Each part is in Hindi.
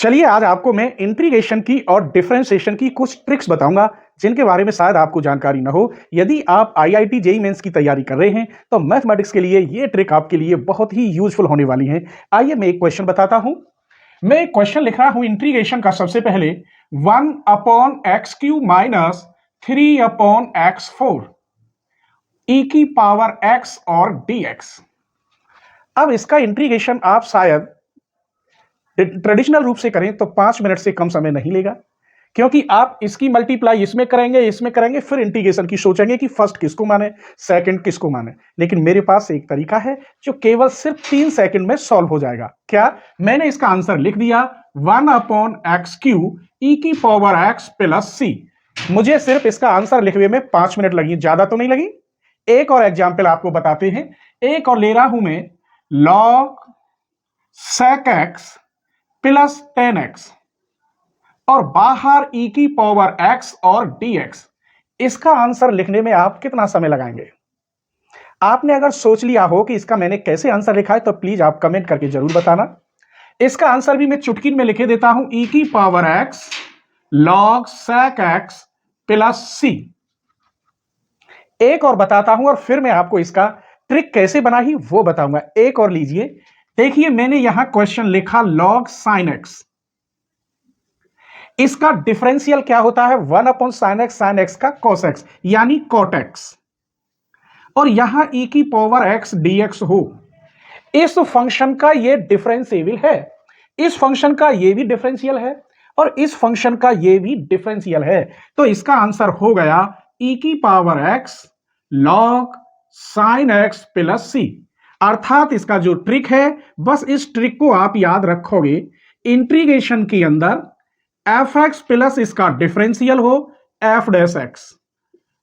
चलिए आज आपको मैं इंटीग्रेशन की और डिफरेंशिएशन की कुछ ट्रिक्स बताऊंगा जिनके बारे में शायद आपको जानकारी न हो। यदि आप आईआईटी जेईई मेंस की तैयारी कर रहे हैं तो मैथमेटिक्स के लिए ये ट्रिक आपके लिए बहुत ही यूजफुल होने वाली है। आइए मैं एक क्वेश्चन बताता हूं। मैं एक क्वेश्चन लिख रहा हूं इंटीग्रेशन का। सबसे पहले 1/x³ माइनस 3/x4 e की पावर x और dx। अब इसका इंटीग्रेशन आप शायद ट्रेडिशनल रूप से करें तो 5 मिनट से कम समय नहीं लेगा, क्योंकि आप इसकी मल्टीप्लाई इसमें करेंगे, फिर इंटीग्रेशन की सोचेंगे कि फर्स्ट किसको माने, सेकंड किसको माने। लेकिन मेरे पास एक तरीका है जो केवल सिर्फ 3 सेकंड में सॉल्व हो जाएगा। क्या? मैंने इसका आंसर लिख दिया 1/x³ e की पावर x प्लस c। मुझे सिर्फ इसका आंसर लिखने में 5 मिनट लगी, ज्यादा तो नहीं लगी। एक और एग्जाम्पल आपको बताते हैं। एक और ले रहा हूं मैं log sec x plus 10x और बाहर e की पावर x और dx। इसका आंसर लिखने में आप कितना समय लगाएंगे? आपने अगर सोच लिया हो कि इसका मैंने कैसे आंसर लिखा है तो प्लीज आप कमेंट करके जरूर बताना। इसका आंसर भी मैं चुटकी में लिखे देता हूं, e की power x log sec x plus c। एक और बताता हूं और फिर मैं आपको इसका ट्रिक कैसे बनाई वो बताऊंगा। एक और लीजिए, देखिए मैंने यहां क्वेश्चन लिखा log sin x। इसका डिफरेंशियल क्या होता है? 1/sin x का cos x यानी cot x। और यहां e की पावर x dx हो। इस फंक्शन का ये डिफरेंशिएबल है, इस फंक्शन का ये भी डिफरेंशियल है और इस फंक्शन का ये भी डिफरेंशियल है। तो इसका आंसर हो गया e की power x log sin x plus c। अर्थात इसका जो ट्रिक है, बस इस ट्रिक को आप याद रखोगे। इंटीग्रेशन के अंदर fx प्लस इसका डिफरेंशियल हो f डैश x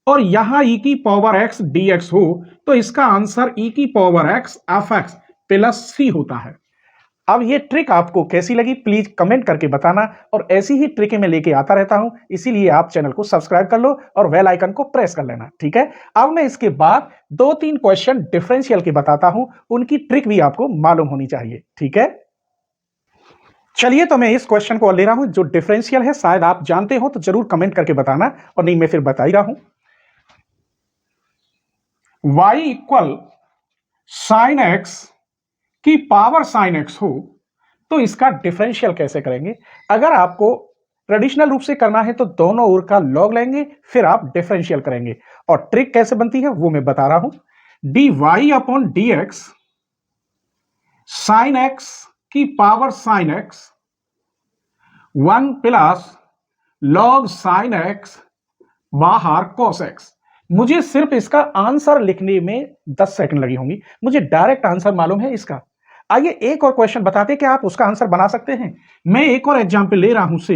और यहां e की पावर x dx हो, तो इसका आंसर e की power x fx plus c होता है। अब ये ट्रिक आपको कैसी लगी प्लीज कमेंट करके बताना, और ऐसी ही ट्रिकें मैं लेके आता रहता हूं, इसीलिए आप चैनल को सब्सक्राइब कर लो और बेल आइकन को प्रेस कर लेना, ठीक है। अब मैं इसके बाद 2-3 क्वेश्चन डिफरेंशियल के बताता हूं, उनकी ट्रिक भी आपको मालूम होनी चाहिए, ठीक है। चलिए तो मैं इस क्वेश्चन को ले रहा हूं जो डिफरेंशियल है, शायद आप जानते हो तो जरूर कमेंट करके बताना, और नहीं मैं फिर बता ही रहा हूं। y इक्वल साइन एक्स की पावर साइन एक्स हो तो इसका डिफरेंशियल कैसे करेंगे? अगर आपको ट्रेडिशनल रूप से करना है तो दोनों ओर का लॉग लेंगे, फिर आप डिफरेंशियल करेंगे। और ट्रिक कैसे बनती है वो मैं बता रहा हूं। dy/dx साइन एक्स की power sine x 1 plus log sine x बाहर cos x। मुझे सिर्फ इसका आंसर लिखने में 10 सेकंड लगी होंगी, मुझे डायरेक्ट आंसर मालूम है इसका। आइए एक और क्वेश्चन बताते हैं कि आप उसका आंसर बना सकते हैं। मैं एक और एग्जांपल ले रहा हूं से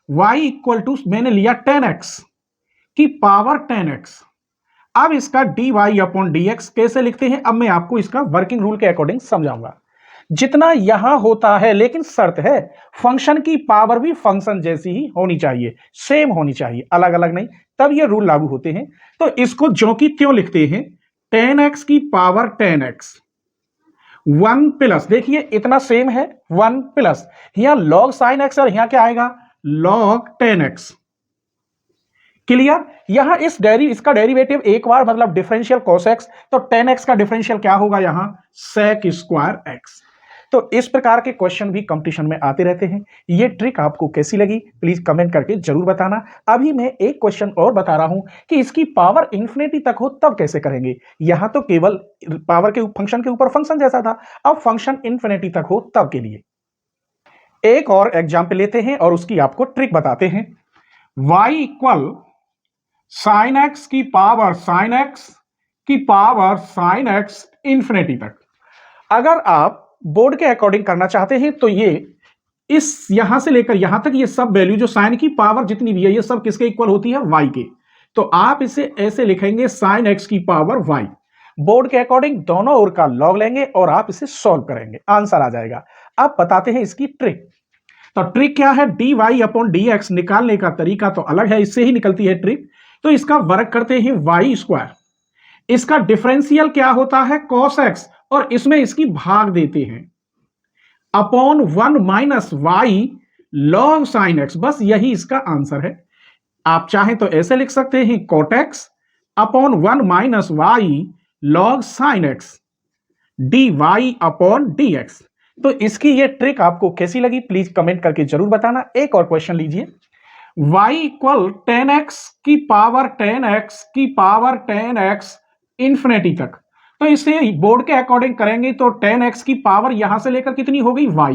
y इक्वल टू मैंने लिया 10x की पावर 10x। अब इसका dy/dx कैसे लिखते हैं, अब मैं आपको इसका वर्किंग रूल के अकॉर्डिंग समझाऊंगा। जितना यहां होता है, लेकिन शर्त है फंक्शन की पावर भी फंक्शन जैसी ही होनी चाहिए, सेम होनी चाहिए, अलग अलग नहीं, तब ये रूल लागू होते हैं। तो इसको ज्यों की त्यों लिखते हैं 10x की पावर 10x 1 प्लस, देखिए इतना सेम है 1 प्लस यहां log sin x और यहां क्या आएगा log 10x। क्लियर? यहां इसका डेरिवेटिव एक बार मतलब डिफरेंशियल cos x, तो 10x का डिफरेंशियल क्या होगा यहां sec स्क्वायर x। तो इस प्रकार के क्वेश्चन भी कंपटीशन में आते रहते हैं। ये ट्रिक आपको कैसी लगी प्लीज कमेंट करके जरूर बताना। अभी मैं एक क्वेश्चन और बता रहा हूं कि इसकी पावर इंफिनिटी तक हो तब कैसे करेंगे। यहां तो केवल पावर के फंक्शन के ऊपर फंक्शन जैसा था, अब फंक्शन इंफिनिटी तक हो तब के लिए एक और एग्जाम्पल लेते हैं और उसकी आपको ट्रिक बताते हैं। y इक्वल साइन एक्स की पावर साइन एक्स की पावर साइन एक्स इंफिनिटी तक। अगर आप बोर्ड के अकॉर्डिंग करना चाहते हैं तो ये इस यहां से लेकर यहां तक ये सब वैल्यू जो साइन की पावर जितनी भी है ये सब किसके इक्वल होती है y के। तो आप इसे ऐसे लिखेंगे साइन एक्स की पावर y। बोर्ड के अकॉर्डिंग दोनों ओर का लॉग लेंगे और आप इसे सॉल्व करेंगे, आंसर आ जाएगा। अब बताते हैं इसकी ट्रिक। तो ट्रिक क्या है, dy/dx निकालने का तरीका तो अलग है, इससे ही निकलती है ट्रिक। तो इसका वर्क करते हैं y स्क्वायर, इसका डिफरेंशियल क्या होता है cos x और इसमें इसकी भाग देते हैं upon 1 minus y log sin x, बस यही इसका आंसर है। आप चाहें तो ऐसे लिख सकते हैं cot x upon 1 minus y log sin x dy upon dx। तो इसकी ये ट्रिक आपको कैसी लगी प्लीज कमेंट करके जरूर बताना। एक और क्वेश्चन लीजिए, y इक्वल 10x की पावर 10x की पावर 10x इंफिनिटी तक। तो इसे बोर्ड के अकॉर्डिंग करेंगे तो 10x की पावर यहां से लेकर कितनी हो गई y,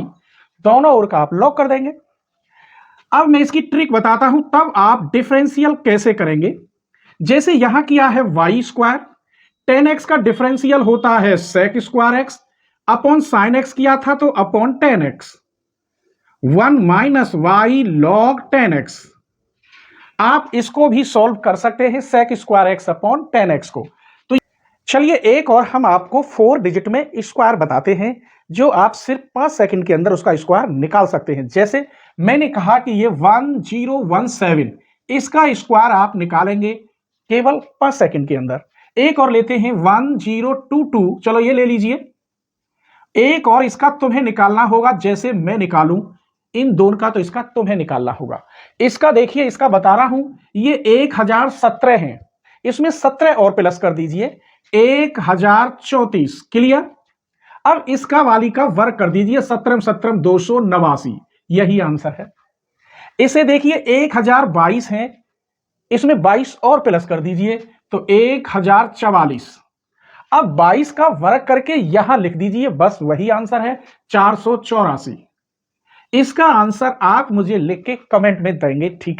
दोनों ओर का आप लॉग कर देंगे। अब मैं इसकी ट्रिक बताता हूं, तब आप डिफरेंशियल कैसे करेंगे। जैसे यहां किया है y स्क्वायर, 10x का डिफरेंशियल होता है sec square x upon sine x किया था तो upon 10x 1 minus Y log 10x। आप इसको भी सॉल्व कर सकते हैं sec square x upon 10x को। तो चलिए एक और हम आपको 4 डिजिट में स्क्वायर बताते हैं जो आप सिर्फ 5 सेकंड के अंदर उसका स्क्वायर निकाल सकते हैं। जैसे मैंने कहा कि ये 1017, इसका स्क्वायर आप निकालेंगे केवल 5 सेकंड के अंदर। एक और लेते हैं 1022, चलो ये ले लीजिए। एक और इसका तुम्हें निकालना होगा, जैसे मैं निकालूं इन दोनों का तो इसका तुम्हें निकालना होगा। इसका देखिए, इसका बता रहा हूं ये 1017 है, इसमें 17 और प्लस कर दीजिए 1034। क्लियर। अब इसका वाली का वर्ग कर दीजिए 17 17 289, यही आंसर है। इसे देखिए 1022 है, इसमें 22 और प्लस कर दीजिए तो 1044। अब 22 का वर्ग करके यहां लिख दीजिए, बस वही आंसर है 484। इसका आंसर आप मुझे लिख के कमेंट में देंगे, ठीक है।